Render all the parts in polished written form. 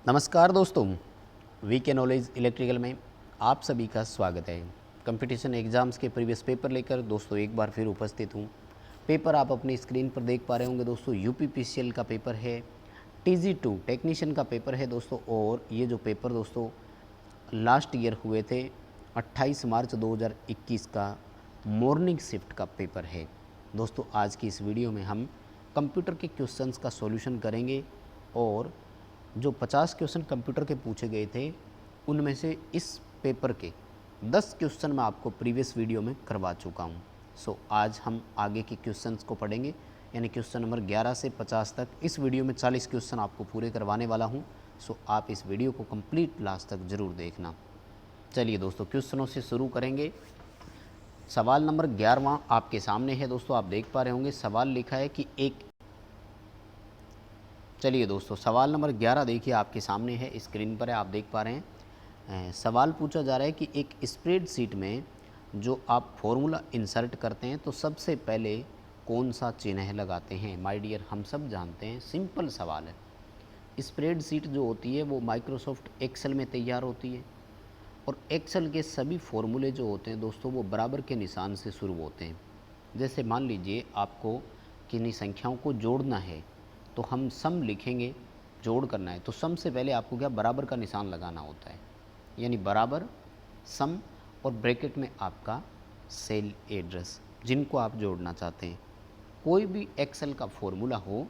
नमस्कार दोस्तों, VK knowledge electrical में आप सभी का स्वागत है। कंपटीशन एग्ज़ाम्स के प्रीवियस पेपर लेकर दोस्तों एक बार फिर उपस्थित हूँ। पेपर आप अपनी स्क्रीन पर देख पा रहे होंगे दोस्तों, यूपीपीसीएल का पेपर है, टीजी2 टेक्नीशियन का पेपर है दोस्तों। और ये जो पेपर दोस्तों लास्ट ईयर हुए थे 28 मार्च 2021 का मॉर्निंग शिफ्ट का पेपर है दोस्तों। आज की इस वीडियो में हम कंप्यूटर के क्वेश्चंस का सॉल्यूशन करेंगे और जो 50 क्वेश्चन कंप्यूटर के पूछे गए थे उनमें से इस पेपर के 10 क्वेश्चन मैं आपको प्रीवियस वीडियो में करवा चुका हूँ। आज हम आगे के क्वेश्चंस को पढ़ेंगे, यानी क्वेश्चन नंबर 11 से 50 तक। इस वीडियो में 40 क्वेश्चन आपको पूरे करवाने वाला हूँ। आप इस वीडियो को कंप्लीट लास्ट तक ज़रूर देखना। चलिए दोस्तों, क्वेश्चनों से शुरू करेंगे। सवाल नंबर 11वां आपके सामने है दोस्तों, आप देख पा रहे होंगे। सवाल लिखा है कि चलिए दोस्तों, सवाल नंबर 11 देखिए आपके सामने है, स्क्रीन पर है, आप देख पा रहे हैं। सवाल पूछा जा रहा है कि एक स्प्रेडशीट में जो आप फॉर्मूला इंसर्ट करते हैं तो सबसे पहले कौन सा चिन्ह लगाते हैं। माय डियर, हम सब जानते हैं, सिंपल सवाल है। स्प्रेडशीट जो होती है वो माइक्रोसॉफ्ट एक्सेल में तैयार होती है और एक्सेल के सभी फॉर्मूले जो होते हैं दोस्तों वो बराबर के निशान से शुरू होते हैं। जैसे मान लीजिए आपको किन्हीं संख्याओं को जोड़ना है तो हम सम लिखेंगे, जोड़ करना है तो सम से पहले आपको क्या बराबर का निशान लगाना होता है, यानी बराबर सम और ब्रैकेट में आपका सेल एड्रेस जिनको आप जोड़ना चाहते हैं। कोई भी एक्सेल का फॉर्मूला हो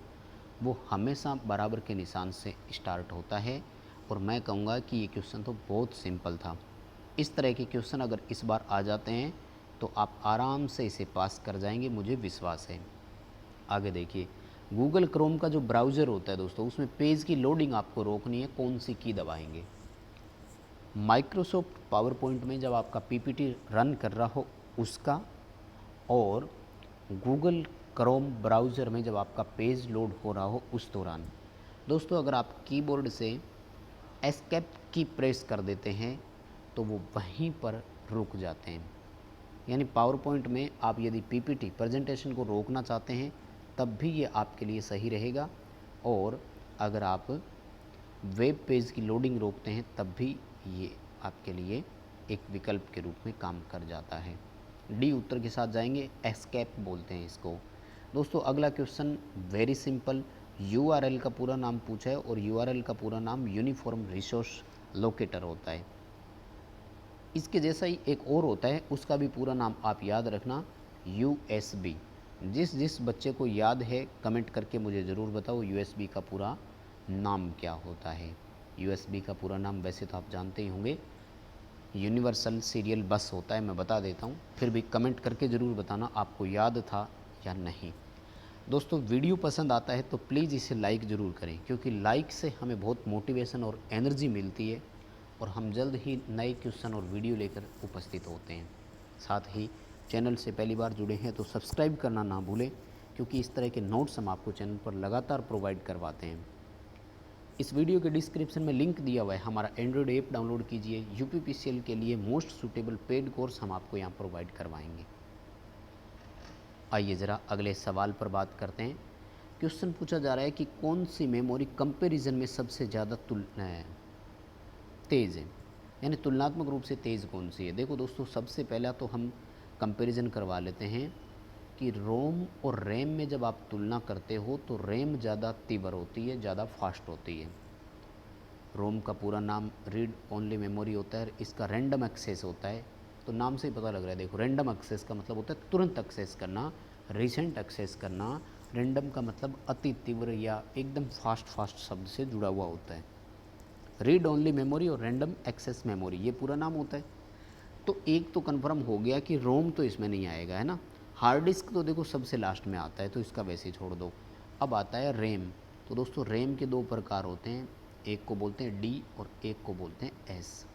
वो हमेशा बराबर के निशान से स्टार्ट होता है। और मैं कहूँगा कि ये क्वेश्चन तो बहुत सिंपल था। इस तरह के क्वेश्चन अगर इस बार आ जाते हैं तो आप आराम से इसे पास कर जाएंगे, मुझे विश्वास है। आगे देखिए, गूगल क्रोम का जो ब्राउज़र होता है दोस्तों उसमें पेज की लोडिंग आपको रोकनी है, कौन सी की दबाएंगे। माइक्रोसॉफ्ट पावर पॉइंट में जब आपका पीपीटी रन कर रहा हो उसका, और गूगल क्रोम ब्राउज़र में जब आपका पेज लोड हो रहा हो उस दौरान। दोस्तों अगर आप कीबोर्ड से एस्केप की प्रेस कर देते हैं तो वो वहीं पर रुक जाते हैं। यानी पावर पॉइंट में आप यदि पीपीटी प्रेजेंटेशन को रोकना चाहते हैं तब भी ये आपके लिए सही रहेगा, और अगर आप वेब पेज की लोडिंग रोकते हैं तब भी ये आपके लिए एक विकल्प के रूप में काम कर जाता है। डी उत्तर के साथ जाएंगे, एस्केप बोलते हैं इसको। दोस्तों अगला क्वेश्चन वेरी सिंपल, यूआरएल का पूरा नाम पूछा है और यूआरएल का पूरा नाम यूनिफॉर्म रिसोर्स लोकेटर होता है। इसके जैसा ही एक और होता है, उसका भी पूरा नाम आप याद रखना, यूएसबी। जिस बच्चे को याद है कमेंट करके मुझे ज़रूर बताओ यूएसबी का पूरा नाम क्या होता है। यूएसबी का पूरा नाम वैसे तो आप जानते ही होंगे, यूनिवर्सल सीरियल बस होता है। मैं बता देता हूँ, फिर भी कमेंट करके ज़रूर बताना आपको याद था या नहीं। दोस्तों वीडियो पसंद आता है तो प्लीज़ इसे लाइक ज़रूर करें, क्योंकि लाइक से हमें बहुत मोटिवेशन और एनर्जी मिलती है और हम जल्द ही नए क्वेश्चन और वीडियो लेकर उपस्थित होते हैं। साथ ही चैनल से पहली बार जुड़े हैं तो सब्सक्राइब करना ना भूलें, क्योंकि इस तरह के नोट्स हम आपको चैनल पर लगातार प्रोवाइड करवाते हैं। इस वीडियो के डिस्क्रिप्शन में लिंक दिया हुआ है, हमारा एंड्रॉयड ऐप डाउनलोड कीजिए। यूपीपीसीएल के लिए मोस्ट सूटेबल पेड कोर्स हम आपको यहाँ प्रोवाइड करवाएंगे। आइए ज़रा अगले सवाल पर बात करते हैं। क्वेश्चन पूछा जा रहा है कि कौन सी मेमोरी कंपैरिजन में सबसे ज़्यादा तेज़ है, यानी तुलनात्मक रूप से तेज़ कौन सी है। देखो दोस्तों, सबसे पहला तो हम कंपैरिजन करवा लेते हैं कि रोम और रैम में जब आप तुलना करते हो तो रैम ज़्यादा तीव्र होती है, ज़्यादा फास्ट होती है। रोम का पूरा नाम रीड ओनली मेमोरी होता है, इसका रैंडम एक्सेस होता है, तो नाम से ही पता लग रहा है। देखो, रैंडम एक्सेस का मतलब होता है तुरंत एक्सेस करना, रिसेंट एक्सेस करना। रैंडम का मतलब अति तीव्र या एकदम फास्ट शब्द से जुड़ा हुआ होता है। रीड ओनली मेमोरी और रैंडम एक्सेस मेमोरी, ये पूरा नाम होता है। तो एक तो कन्फर्म हो गया कि रोम तो इसमें नहीं आएगा, है ना। हार्ड डिस्क तो देखो सबसे लास्ट में आता है, तो इसका वैसे ही छोड़ दो। अब आता है रैम। तो दोस्तों रैम के दो प्रकार होते हैं, एक को बोलते हैं डी और एक को बोलते हैं एस।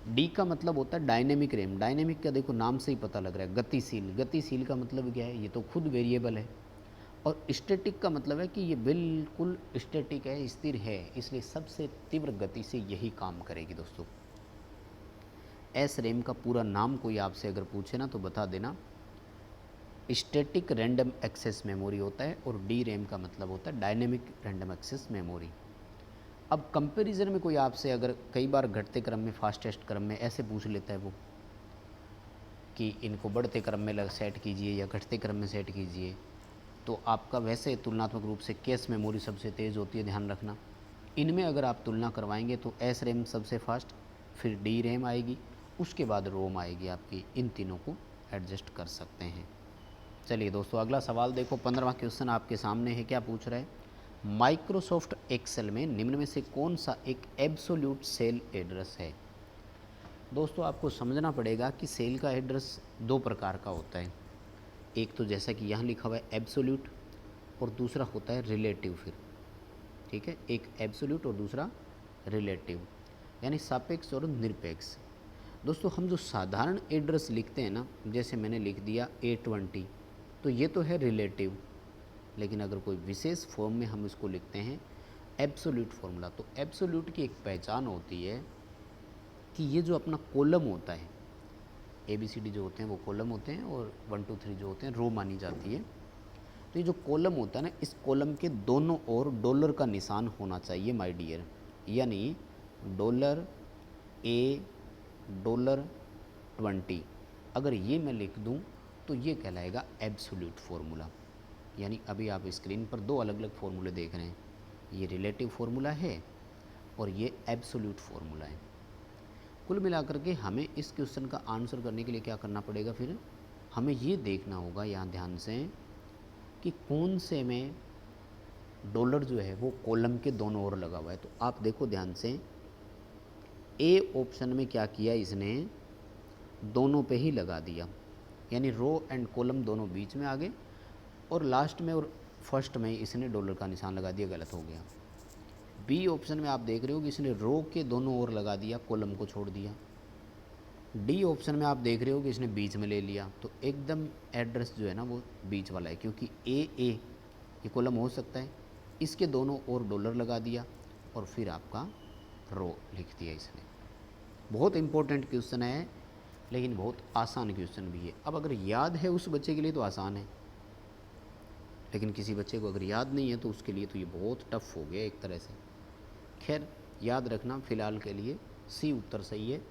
डी का मतलब होता है डायनेमिक रैम। डायनेमिक का देखो नाम से ही पता लग रहा है, गतिशील। गतिशील का मतलब क्या है, ये तो खुद वेरिएबल है। और स्टैटिक का मतलब है कि ये बिल्कुल स्टैटिक है, स्थिर है, इसलिए सबसे तीव्र गति से यही काम करेगी दोस्तों। एस रैम का पूरा नाम कोई आपसे अगर पूछे ना तो बता देना, स्टैटिक रैंडम एक्सेस मेमोरी होता है, और डी रैम का मतलब होता है डायनेमिक रैंडम एक्सेस मेमोरी। अब कंपैरिजन में कोई आपसे अगर कई बार घटते क्रम में फास्टेस्ट क्रम में ऐसे पूछ लेता है वो कि इनको बढ़ते क्रम में सेट कीजिए या घटते क्रम में सेट कीजिए, तो आपका वैसे तुलनात्मक रूप से कैश मेमोरी सबसे तेज़ होती है, ध्यान रखना। इनमें अगर आप तुलना करवाएंगे तो एस रैम सबसे फास्ट, फिर डी रैम आएगी, उसके बाद रोम आएगी आपकी। इन तीनों को एडजस्ट कर सकते हैं। चलिए दोस्तों, अगला सवाल देखो, 15वां क्वेश्चन आपके सामने है। क्या पूछ रहा है? माइक्रोसॉफ्ट एक्सेल में निम्न में से कौन सा एक एब्सोल्यूट सेल एड्रेस है? दोस्तों, आपको समझना पड़ेगा कि सेल का एड्रेस दो प्रकार का होता है। एक तो जैसा कि यहाँ लिखा हुआ है एब्सोल्यूट, और दूसरा होता है रिलेटिव। फिर ठीक है, एक एब्सोल्यूट और दूसरा रिलेटिव, यानी सापेक्ष और निरपेक्ष। दोस्तों, हम जो साधारण एड्रेस लिखते हैं ना, जैसे मैंने लिख दिया A20, तो ये तो है रिलेटिव। लेकिन अगर कोई विशेष फॉर्म में हम इसको लिखते हैं एब्सोल्यूट फॉर्मूला, तो एब्सोल्यूट की एक पहचान होती है कि ये जो अपना कॉलम होता है, ABCD जो होते हैं वो कॉलम होते हैं, और 1 2 3 जो होते हैं रो मानी जाती है। तो ये जो कॉलम होता है ना, इस कॉलम के दोनों ओर डॉलर का निशान होना चाहिए माय डियर, यानी $A$20। अगर ये मैं लिख दूं तो ये कहलाएगा एब्सोल्यूट फार्मूला। यानी अभी आप स्क्रीन पर दो अलग अलग फार्मूले देख रहे हैं, ये रिलेटिव फार्मूला है और ये एब्सोल्यूट फार्मूला है। कुल मिलाकर के हमें इस क्वेश्चन का आंसर करने के लिए क्या करना पड़ेगा? फिर हमें ये देखना होगा यहाँ ध्यान से कि कौन से में डॉलर जो है वो कॉलम के दोनों ओर लगा हुआ है। तो आप देखो ध्यान से, ए ऑप्शन में क्या किया इसने, दोनों पे ही लगा दिया, यानी रो एंड कॉलम दोनों बीच में आ गए, और लास्ट में और फर्स्ट में इसने डॉलर का निशान लगा दिया, गलत हो गया। बी ऑप्शन में आप देख रहे हो कि इसने रो के दोनों ओर लगा दिया, कॉलम को छोड़ दिया। डी ऑप्शन में आप देख रहे हो कि इसने बीच में ले लिया, तो एकदम एड्रेस जो है ना वो बीच वाला है, क्योंकि ए ये कॉलम हो सकता है, इसके दोनों ओर डॉलर लगा दिया और फिर आपका रो लिख दिया इसने। बहुत इंपॉर्टेंट क्वेश्चन है, लेकिन बहुत आसान क्वेश्चन भी है। अब अगर याद है उस बच्चे के लिए तो आसान है, लेकिन किसी बच्चे को अगर याद नहीं है तो उसके लिए तो ये बहुत टफ हो गया एक तरह से। खैर, याद रखना फ़िलहाल के लिए सी उत्तर सही है।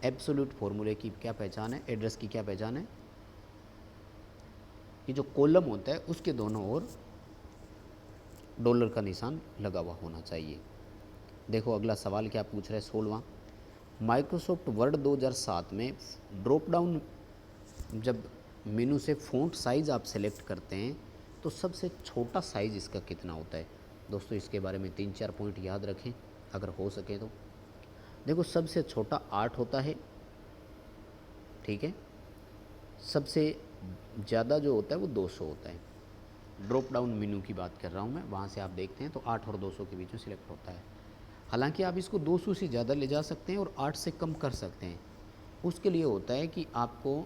एब्सोल्यूट फॉर्मूले की क्या पहचान है, एड्रेस की क्या पहचान है? कि जो कॉलम होता है उसके दोनों ओर डॉलर का निशान लगा हुआ होना चाहिए। देखो अगला सवाल क्या पूछ रहा है, 16वां। माइक्रोसॉफ्ट वर्ड 2007 में ड्रॉप डाउन जब मेनू से फ़ॉन्ट साइज़ आप सेलेक्ट करते हैं तो सबसे छोटा साइज़ इसका कितना होता है? दोस्तों, इसके बारे में 3 4 पॉइंट याद रखें अगर हो सके तो। देखो, सबसे छोटा 8 होता है, ठीक है। सबसे ज़्यादा जो होता है वो 200 होता है। ड्रॉप डाउन मेनू की बात कर रहा हूँ मैं, वहाँ से आप देखते हैं तो 8 और 200 के बीच में सिलेक्ट होता है। हालांकि आप इसको 200 से ज़्यादा ले जा सकते हैं और 8 से कम कर सकते हैं। उसके लिए होता है कि आपको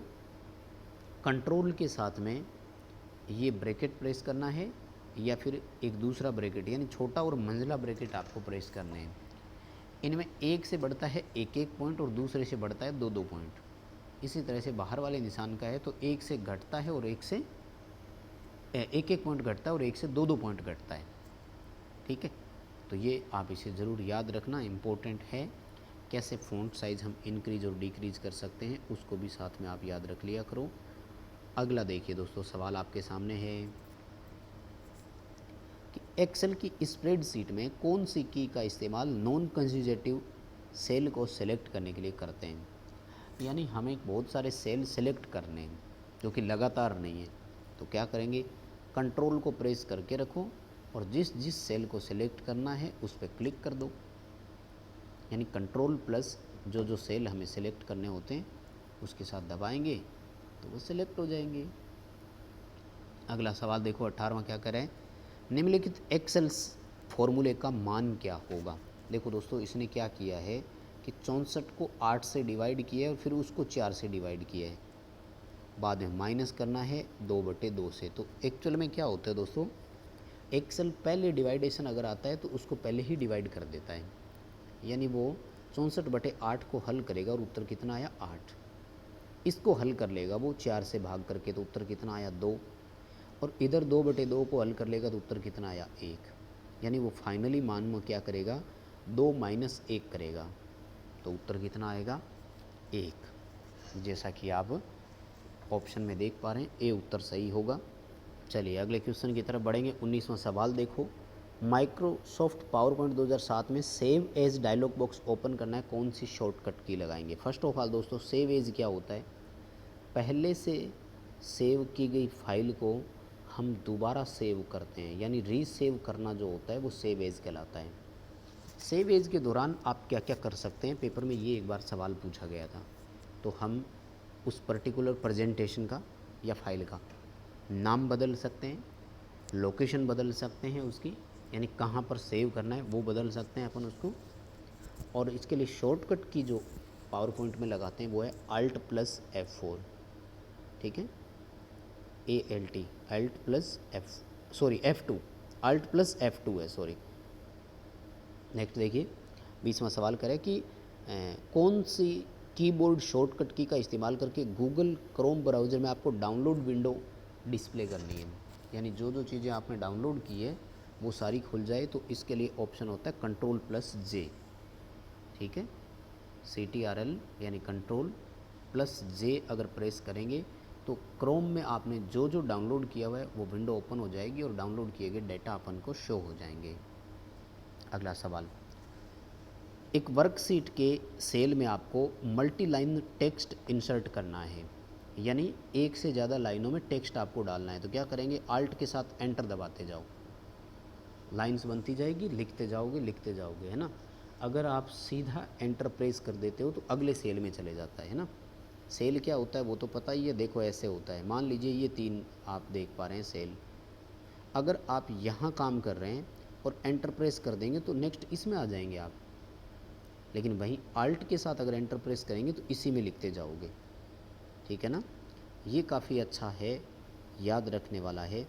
कंट्रोल के साथ में ये ब्रैकेट प्रेस करना है, या फिर एक दूसरा ब्रैकेट, यानी छोटा और मंझला ब्रैकेट आपको प्रेस करने हैं। इनमें एक से बढ़ता है 1 1 पॉइंट और दूसरे से बढ़ता है 2 2 पॉइंट। इसी तरह से बाहर वाले निशान का है तो एक से घटता है और एक से 1 1 पॉइंट घटता है और एक से 2 2 पॉइंट घटता है, ठीक है। तो ये आप इसे ज़रूर याद रखना, इम्पोर्टेंट है। कैसे फ़ॉन्ट साइज़ हम इंक्रीज और डिक्रीज कर सकते हैं उसको भी साथ में आप याद रख लिया करो। अगला देखिए दोस्तों, सवाल आपके सामने है कि एक्सेल की स्प्रेडशीट में कौन सी की का इस्तेमाल नॉन कंसेक्यूटिव सेल को सेलेक्ट करने के लिए करते हैं? यानी हमें बहुत सारे सेल सेलेक्ट करने हैं जो कि लगातार नहीं है, तो क्या करेंगे, कंट्रोल को प्रेस करके रखो और जिस जिस सेल को सिलेक्ट करना है उस पर क्लिक कर दो, यानी कंट्रोल प्लस जो जो सेल हमें सेलेक्ट करने होते हैं उसके साथ दबाएंगे तो वो सिलेक्ट हो जाएंगे। अगला सवाल देखो, 18वां क्या करें, निम्नलिखित एक्सेल फॉर्मूले का मान क्या होगा? देखो दोस्तों, इसने क्या किया है कि 64 को 8 से डिवाइड किया है और फिर उसको 4 से डिवाइड किया है, बाद में माइनस करना है 2/2 से। तो एक्चुअल में क्या होता है दोस्तों, एक्सेल पहले डिवाइडेशन अगर आता है तो उसको पहले ही डिवाइड कर देता है, यानी वो 64/8 को हल करेगा और उत्तर कितना आया 8। इसको हल कर लेगा वो 4 से भाग करके तो उत्तर कितना आया 2, और इधर 2/2 को हल कर लेगा तो उत्तर कितना आया 1। यानी वो फाइनली मान में क्या करेगा, 2 माइनस 1 करेगा तो उत्तर कितना आएगा 1, जैसा कि आप ऑप्शन में देख पा रहे हैं ए उत्तर सही होगा। चलिए अगले क्वेश्चन की तरफ बढ़ेंगे। 19वां सवाल देखो, माइक्रोसॉफ्ट पावर पॉइंट 2007 में save as dialog box open करना है, कौन सी शॉर्टकट की लगाएंगे। फर्स्ट ऑफ ऑल दोस्तों, सेव एज क्या होता है, पहले से सेव की गई फाइल को हम दोबारा सेव करते हैं, यानी रीसेव करना जो होता है वो सेव एज कहलाता है। सेव एज के दौरान आप क्या क्या कर सकते हैं, पेपर में ये एक बार सवाल पूछा गया था। तो हम उस पर्टिकुलर प्रेजेंटेशन का या फाइल का नाम बदल सकते हैं, लोकेशन बदल सकते हैं उसकी, यानी कहाँ पर सेव करना है वो बदल सकते हैं अपन उसको। और इसके लिए शॉर्टकट की जो पावर पॉइंट में लगाते हैं वो है Alt + F4, ठीक है, ALT, F2, Alt + F2 है, सॉरी। नेक्स्ट देखिए 20वां सवाल करें कि कौन सी कीबोर्ड शॉर्टकट की का इस्तेमाल करके गूगल क्रोम ब्राउज़र में आपको डाउनलोड विंडो डिस्प्ले करनी है, यानी जो जो चीज़ें आपने डाउनलोड की है वो सारी खुल जाए। तो इसके लिए ऑप्शन होता है Ctrl+J, ठीक है, CTRL यानी Ctrl+J अगर प्रेस करेंगे तो क्रोम में आपने जो जो डाउनलोड किया हुआ है वो विंडो ओपन हो जाएगी और डाउनलोड किए गए डेटा अपन को शो हो जाएंगे। अगला सवाल, एक वर्कशीट के सेल में आपको मल्टी लाइन टेक्स्ट इंसर्ट करना है, यानी एक से ज़्यादा लाइनों में टेक्स्ट आपको डालना है। तो क्या करेंगे, आल्ट के साथ एंटर दबाते जाओ, लाइंस बनती जाएगी, लिखते जाओगे, है ना। अगर आप सीधा एंटर प्रेस कर देते हो तो अगले सेल में चले जाता है ना। सेल क्या होता है वो तो पता ही है, देखो ऐसे होता है। मान लीजिए ये 3 आप देख पा रहे हैं सेल, अगर आप यहाँ काम कर रहे हैं और एंटर प्रेस कर देंगे तो नेक्स्ट इसमें आ जाएंगे आप, लेकिन वहीं आल्ट के साथ अगर एंटर प्रेस करेंगे तो इसी में लिखते जाओगे, ठीक है ना। ये काफ़ी अच्छा है, याद रखने वाला है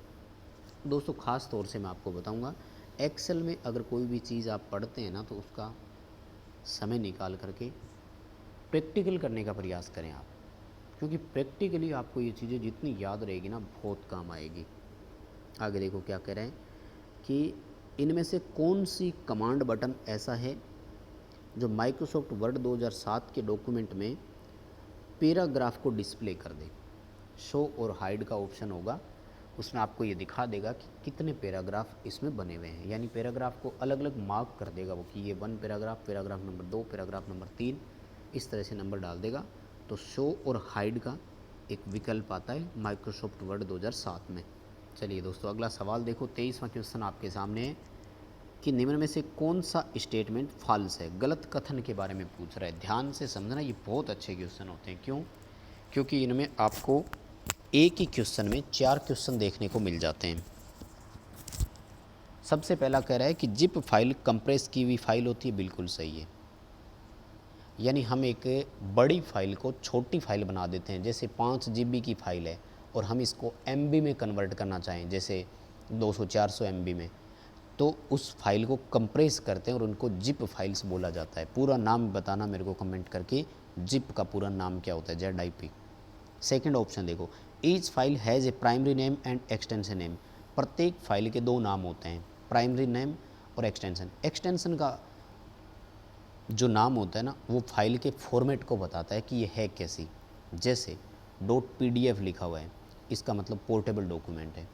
दोस्तों। ख़ास तौर से मैं आपको बताऊंगा, एक्सेल में अगर कोई भी चीज़ आप पढ़ते हैं ना तो उसका समय निकाल करके प्रैक्टिकल करने का प्रयास करें आप, क्योंकि प्रैक्टिकली आपको ये चीज़ें जितनी याद रहेगी ना बहुत काम आएगी। आगे देखो क्या कह रहे हैं कि इनमें से कौन सी कमांड बटन ऐसा है जो माइक्रोसॉफ्ट वर्ड 2007 के डॉक्यूमेंट में पैराग्राफ को डिस्प्ले कर दे। शो और हाइड का ऑप्शन होगा, उसमें आपको ये दिखा देगा कि कितने पैराग्राफ इसमें बने हुए हैं, यानी पैराग्राफ को अलग अलग मार्क कर देगा वो कि ये 1 paragraph, paragraph number 2, paragraph number 3, इस तरह से नंबर डाल देगा। तो शो और हाइड का एक विकल्प आता है माइक्रोसॉफ्ट वर्ड 2007 में। चलिए दोस्तों अगला सवाल देखो, 23वां क्वेश्चन आपके सामने है कि निम्न में से कौन सा स्टेटमेंट फॉल्स है, गलत कथन के बारे में पूछ रहा है। ध्यान से समझना, ये बहुत अच्छे क्वेश्चन होते हैं। क्यों? क्योंकि इनमें आपको एक ही क्वेश्चन में 4 क्वेश्चन देखने को मिल जाते हैं। सबसे पहला कह रहा है कि जिप फाइल कंप्रेस की हुई फाइल होती है, बिल्कुल सही है। यानी हम एक बड़ी फाइल को छोटी फाइल बना देते हैं, जैसे 5 GB की फाइल है और हम इसको MB में कन्वर्ट करना चाहें, जैसे 200-400 MB में, तो उस फाइल को कंप्रेस करते हैं और उनको जिप फाइल्स बोला जाता है। पूरा नाम बताना मेरे को कमेंट करके, जिप का पूरा नाम क्या होता है, ZIP। सेकंड ऑप्शन देखो, each file has a primary name and extension name. प्रत्येक फाइल के 2 नाम होते हैं, प्राइमरी नेम और एक्सटेंशन। एक्सटेंशन का जो नाम होता है ना वो फाइल के फॉर्मेट को बताता है कि ये है कैसी। जैसे .pdf लिखा हुआ है, इसका मतलब पोर्टेबल डॉक्यूमेंट है।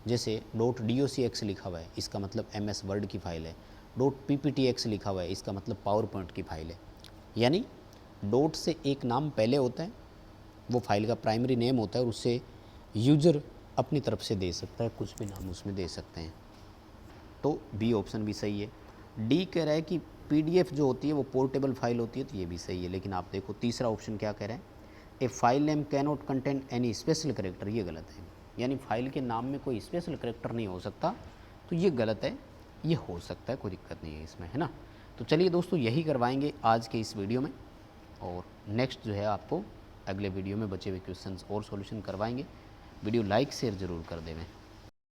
जैसे .docx लिखा हुआ है, इसका मतलब MS वर्ड की फ़ाइल है। .pptx लिखा हुआ है, इसका मतलब पावर पॉइंट की फ़ाइल है। यानी डॉट से एक नाम पहले होता है, वो फाइल का प्राइमरी नेम होता है और उससे यूज़र अपनी तरफ से दे सकता है, कुछ भी नाम उसमें दे सकते हैं। तो बी ऑप्शन भी सही है। डी कह रहा है कि PDF जो होती है वो पोर्टेबल फाइल होती है, तो ये भी सही है। लेकिन आप देखो तीसरा ऑप्शन क्या कह रहा है, a file name can not contain any special character, ये गलत है। यानी फाइल के नाम में कोई स्पेशल करेक्टर नहीं हो सकता, तो ये गलत है। ये हो सकता है, कोई दिक्कत नहीं है इसमें, है ना। तो चलिए दोस्तों यही करवाएंगे आज के इस वीडियो में, और नेक्स्ट जो है आपको अगले वीडियो में बचे हुए क्वेश्चंस और सॉल्यूशन करवाएंगे। वीडियो लाइक शेयर ज़रूर कर देवें।